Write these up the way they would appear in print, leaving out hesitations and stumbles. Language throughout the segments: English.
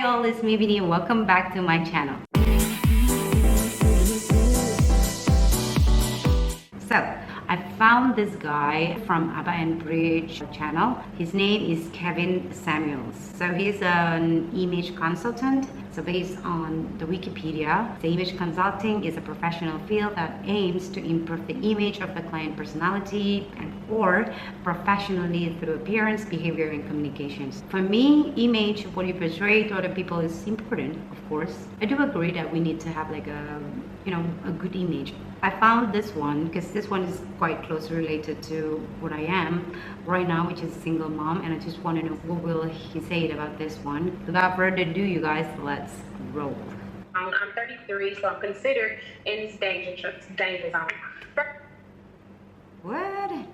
all, it's me Vinny and welcome back to my channel. So I found this guy from Abba and Bridge channel. His name is Kevin Samuels. So he's an image consultant. So based on the Wikipedia, the image consulting is a professional field that aims to improve the image of the client personality and or professionally through appearance, behavior, and communications. For me, image, what you portray to other people is important, of course. I do agree that we need to have like a good image. I found this one because this one is quite closely related to what I am right now, which is a single mom, and I just want to know what will he say about this one. Without further ado, you guys, let's roll. I'm 33, so I'm considered in this danger zone. What? First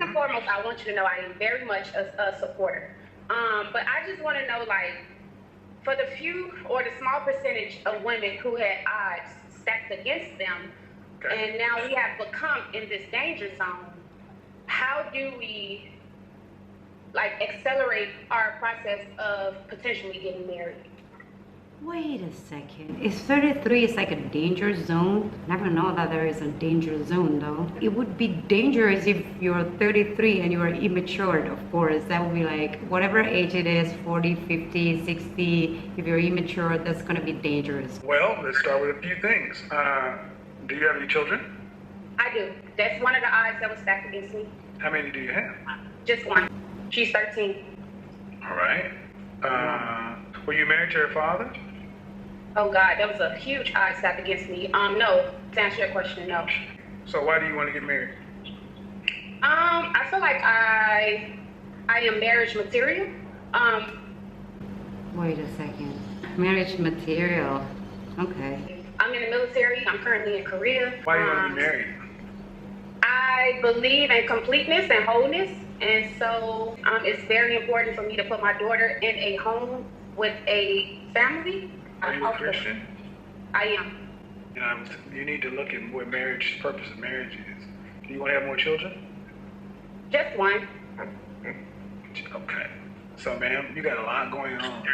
and foremost, I want you to know I am very much a supporter. But I just want to know, like, for the few or the small percentage of women who had odds stacked against them, and now we have become in this danger zone, how do we accelerate our process of potentially getting married? Wait a second. Is 33 is like a danger zone? Never know that there is a danger zone though. It would be dangerous if you're 33 and you are immature, of course. That would be like whatever age it is, 40, 50, 60. If you're immature, that's going to be dangerous. Well, let's start with a few things. Do you have any children? I do. That's one of the odds that was stacked against me. How many do you have? Just one. She's 13. All right. Were you married to her father? Oh God, that was a huge odd stacked against me. No. To answer your question, no. So why do you want to get married? I feel like I am marriage material. Wait a second. Marriage material. Okay. I'm in the military. I'm currently in Korea. Why do you want to be married? I believe in completeness and wholeness, and so it's very important for me to put my daughter in a home with a family. Are you a Christian? I am. You need to look at what purpose of marriage is. Do you want to have more children? Just one. Okay. So, ma'am, you got a lot going on.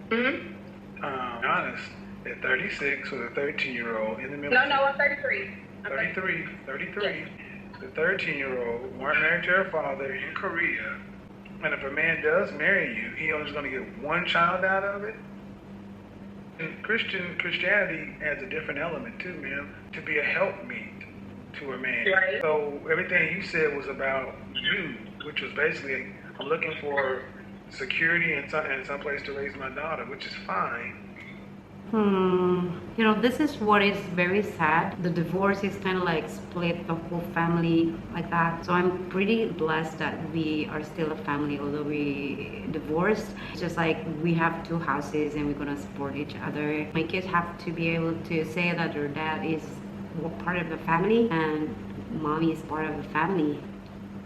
Mm-hmm. Honest, at 36 with a 13-year-old in the military. No, I'm 33. 33. Yes. The 13-year-old weren't married to her father in Korea. And if a man does marry you, he only is going to get one child out of it. And Christianity adds a different element too, ma'am, to be a helpmeet to a man. Right. So everything you said was about you, which was basically, I'm looking for security and some place to raise my daughter, which is fine. This is what is very sad. The divorce is kind of like split the whole family like that. So I'm pretty blessed that we are still a family, although we divorced. It's just like we have two houses and we're gonna support each other. My kids have to be able to say that their dad is part of the family and mommy is part of the family.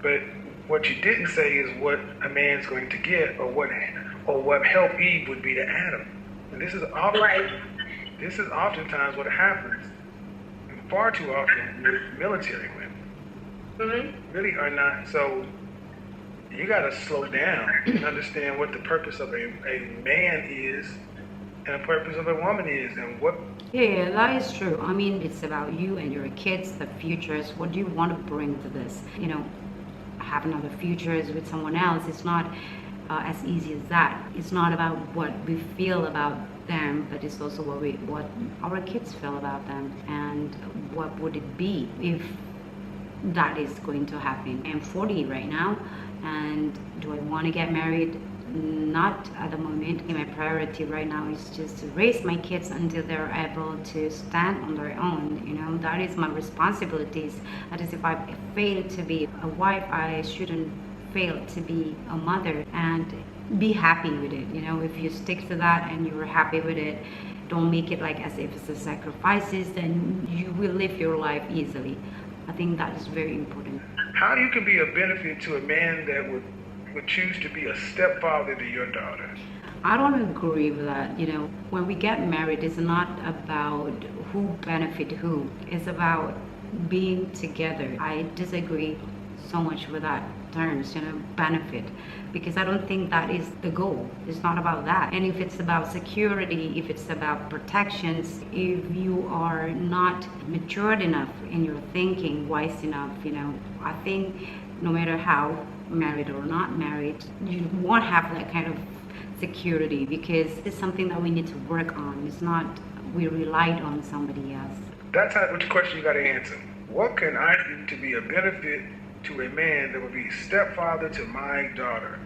But what you didn't say is what a man's going to get, or what help Eve would be to Adam. And this is often, Right. This is oftentimes what happens, and far too often with military women. Mm-hmm. Really are not. So you got to slow down and understand what the purpose of a man is and the purpose of a woman is, and what. Yeah, that is true. I mean, it's about you and your kids, the futures. What do you want to bring to this? Having other futures with someone else, it's not as easy as that. It's not about what we feel about them, but it's also what our kids feel about them, and what would it be if that is going to happen. I'm 40 right now, and do I want to get married? Not at the moment. My priority right now is just to raise my kids until they're able to stand on their own. That is my responsibilities. That is, if I fail to be a wife, I shouldn't fail to be a mother, and be happy with it. If you stick to that and you're happy with it, don't make it like as if it's a sacrifices, then you will live your life easily. I think that is very important. How you can be a benefit to a man that would choose to be a stepfather to your daughter? I don't agree with that. When we get married, it's not about who benefit who. It's about being together. I disagree so much with that terms, benefit, because I don't think that is the goal. It's not about that. And if it's about security, if it's about protections, if you are not matured enough in your thinking, wise enough, I think no matter how married or not married, you won't have that kind of security, because it's something that we need to work on. It's not we relied on somebody else. That's the question you got to answer. What can I do to be a benefit to a man that would be stepfather to my daughter?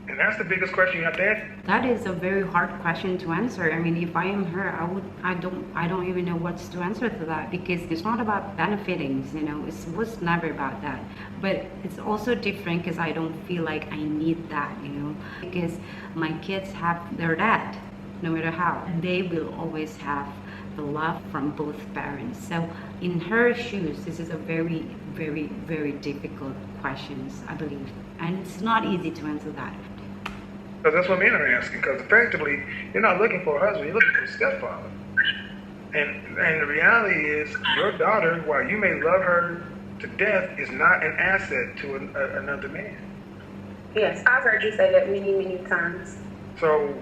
And that's the biggest question you have to answer. That is a very hard question to answer. I mean, if I am her, I don't even know what's to answer to that, because it's not about benefiting, it was never about that. But it's also different because I don't feel like I need that, because my kids have their dad, no matter how. They will always have the love from both parents. So in her shoes, this is a very, very, very difficult question, I believe. And it's not easy to answer that. Because that's what men are asking. Because effectively, you're not looking for a husband, you're looking for a stepfather. And the reality is, your daughter, while you may love her to death, is not an asset to another man. Yes, I've heard you say that many, many times. So,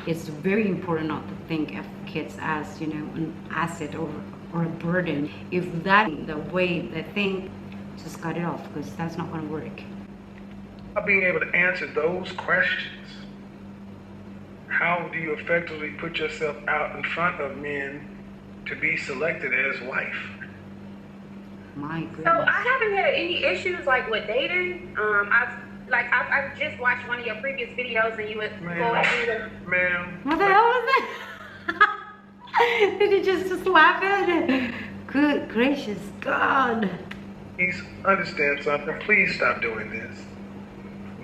it's very important not to think of kids as, an asset or a burden. If that's the way they think, just cut it off, because that's not going to work. being able to answer those questions, how do you effectively put yourself out in front of men to be selected as wife? My goodness. So I haven't had any issues like with dating. I've just watched one of your previous videos and you would go ahead. Ma'am. What the hell was that? Did you just laugh at it? Good gracious God. Please understand something. Please stop doing this.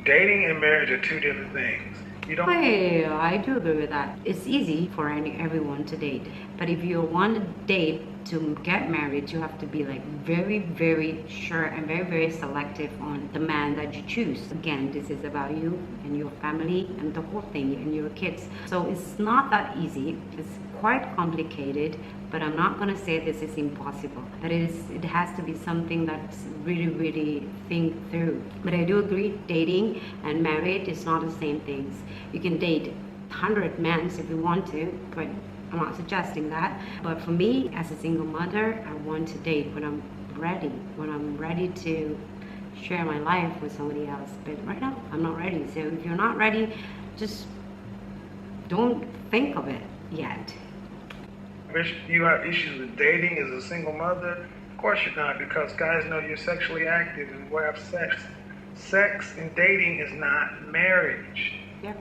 Dating and marriage are two different things. You don't. Hey, I do agree with that. It's easy for everyone to date, but if you want to date to get married, you have to be like very, very sure and very, very selective on the man that you choose. Again, this is about you and your family and the whole thing and your kids. So it's not that easy. It's quite complicated, but I'm not gonna say this is impossible. But it has to be something that's really, really think through. But I do agree, dating and married is not the same things. You can date 100 men if you want to, but I'm not suggesting that. But for me, as a single mother, I want to date when I'm ready to share my life with somebody else. But right now, I'm not ready. So if you're not ready, just don't think of it yet. You have issues with dating as a single mother? Of course you're not, because guys know you're sexually active and will have sex. Sex and dating is not marriage. Yeah.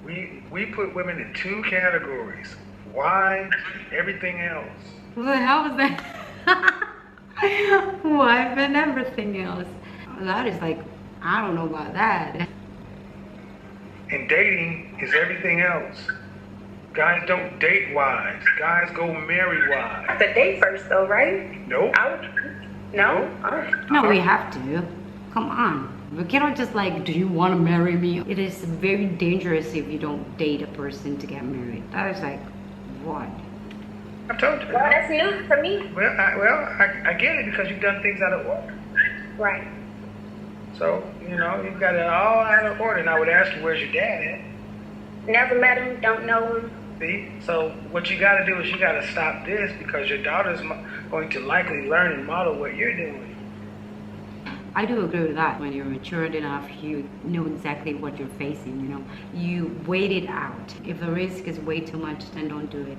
We put women in two categories: wives and everything else. What the hell was that? Wife and everything else. That is like, I don't know about that. And dating is everything else. Guys don't date wives. Guys go marry wives. Have to date first, though, right? Nope. No. No, we have to. Come on. We cannot just like, do you want to marry me? It is very dangerous if you don't date a person to get married. That is like, what? I've told you. Well, that's new for me. Well, I get it, because you've done things out of order. Right. So, you've got it all out of order. And I would ask you, where's your dad at? Never met him, don't know him. See? So what you got to do is you got to stop this, because your daughter's going to likely learn and model what you're doing. I do agree with that. When you're matured enough, you know exactly what you're facing, You wait it out. If the risk is way too much, then don't do it.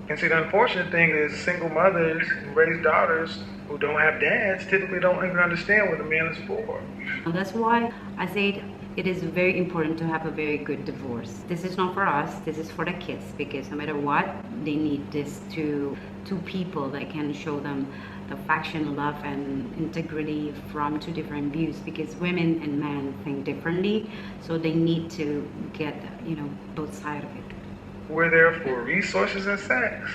And see, the unfortunate thing is single mothers who raise daughters who don't have dads typically don't even understand what a man is for. And that's why I said it is very important to have a very good divorce. This is not for us, this is for the kids, because no matter what, they need this two people that can show them the affection, love, and integrity from two different views, because women and men think differently, so they need to get, both sides of it. We're there for resources and sex.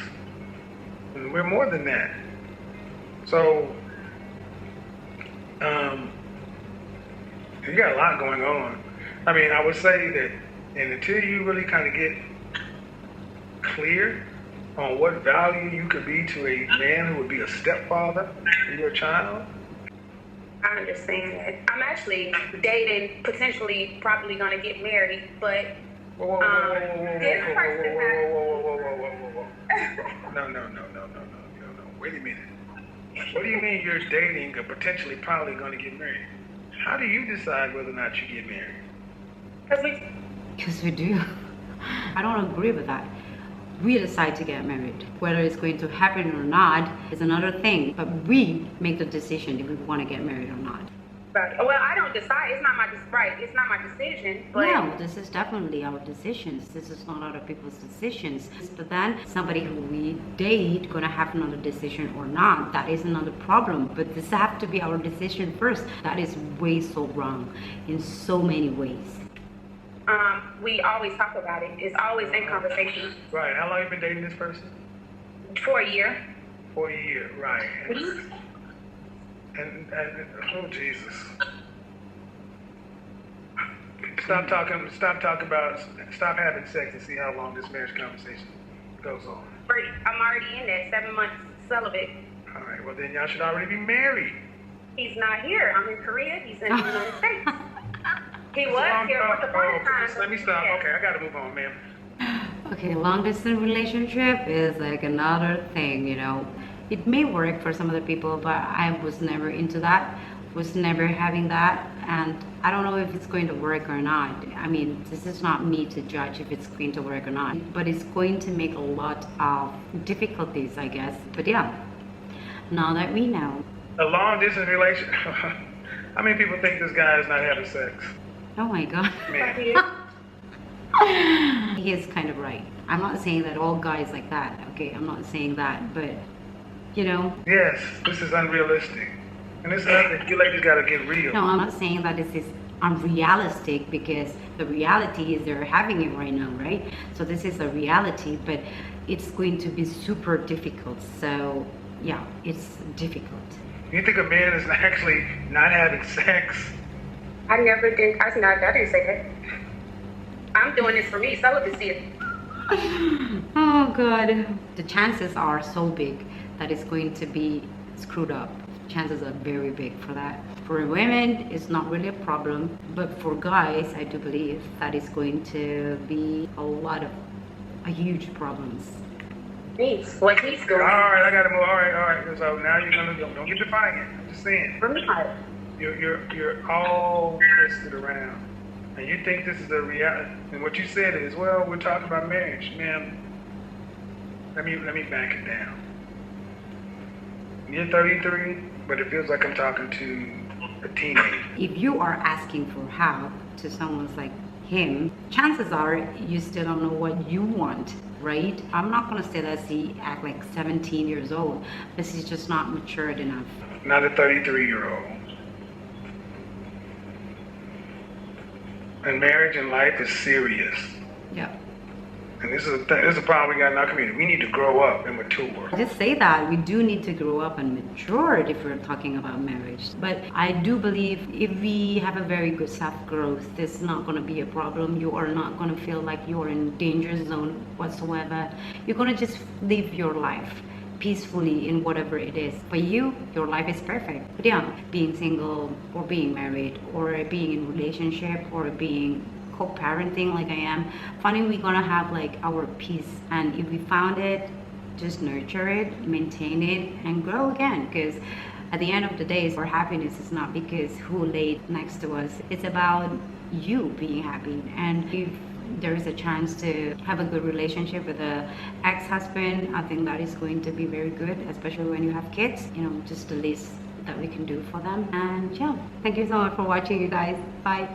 And we're more than that. So, you got a lot going on. I mean, I would say that, and until you really kind of get clear on what value you could be to a man who would be a stepfather to your child? I understand that. I'm actually dating, potentially, probably gonna get married, but this person No. Wait a minute. What do you mean you're dating or potentially probably going to get married? How do you decide whether or not you get married? Because we do. I don't agree with that. We decide to get married. Whether it's going to happen or not is another thing. But we make the decision if we want to get married or not. well, I don't decide. It's not my It's not my decision. But No, this is definitely our decisions. This is not other people's decisions. But then somebody who we date gonna have another decision or not, that is another problem. But this have to be our decision first. That is way so wrong in so many ways. we always talk about it. It's always in conversation. Right. How long you been dating this person? For a year. For a year, right. And oh Jesus. Stop stop having sex and see how long this marriage conversation goes on. Great. I'm already in that 7 months celibate. All right, well then y'all should already be married. He's not here. I'm in Korea. He's in the United States. He was here once upon a time. Let me stop. Okay, I gotta move on, ma'am. Okay, long distance relationship is like another thing, you know. It may work for some other people, but I was never into that, was never having that, and I don't know if it's going to work or not. I mean, this is not me to judge if it's going to work or not, but it's going to make a lot of difficulties, I guess. But yeah, now that we know. A long distance relationship. How many people think this guy is not having sex? Oh my God. Man. He is kind of right. I'm not saying that all guys like that, okay? I'm not saying that, but, you know. Yes, this is unrealistic. And this is nothing. You ladies gotta get real. No, I'm not saying that this is unrealistic, because the reality is they're having it right now, right? So this is a reality, but it's going to be super difficult. So, yeah, it's difficult. You think a man is actually not having sex? I never did. I didn't say that. I'm doing this for me. Celibacy. Oh God, the chances are so big that it's going to be screwed up. Chances are very big for that. For women, it's not really a problem, but for guys, I do believe that it's going to be a huge problems. What he's doing. All right, I gotta move. All right. So now you're gonna don't get defiant. I'm just saying. For me. You're all twisted around, and you think this is a reality. And what you said is, well, we're talking about marriage, ma'am. Let me back it down. You're 33, but it feels like I'm talking to a teenager. If you are asking for help to someone like him, chances are you still don't know what you want, right? I'm not gonna say that he act like 17 years old, but he's just not matured enough. Not a 33-year-old. And marriage and life is serious. Yep. And this is a problem we got in our community. We need to grow up and mature. Just say that we do need to grow up and mature if we're talking about marriage. But I do believe if we have a very good self-growth, this is not going to be a problem. You are not going to feel like you're in danger zone whatsoever. You're going to just live your life peacefully in whatever it is. For you, your life is perfect. But yeah, being single or being married or being in relationship or being co-parenting like I am, finally we're gonna have like our peace, and if we found it, just nurture it, maintain it, and grow again. Because at the end of the day, our happiness is not because who laid next to us, it's about you being happy. And if there is a chance to have a good relationship with a ex-husband, I think that is going to be very good, especially when you have kids. You know, just the least that we can do for them. And yeah, thank you so much for watching, you guys. Bye.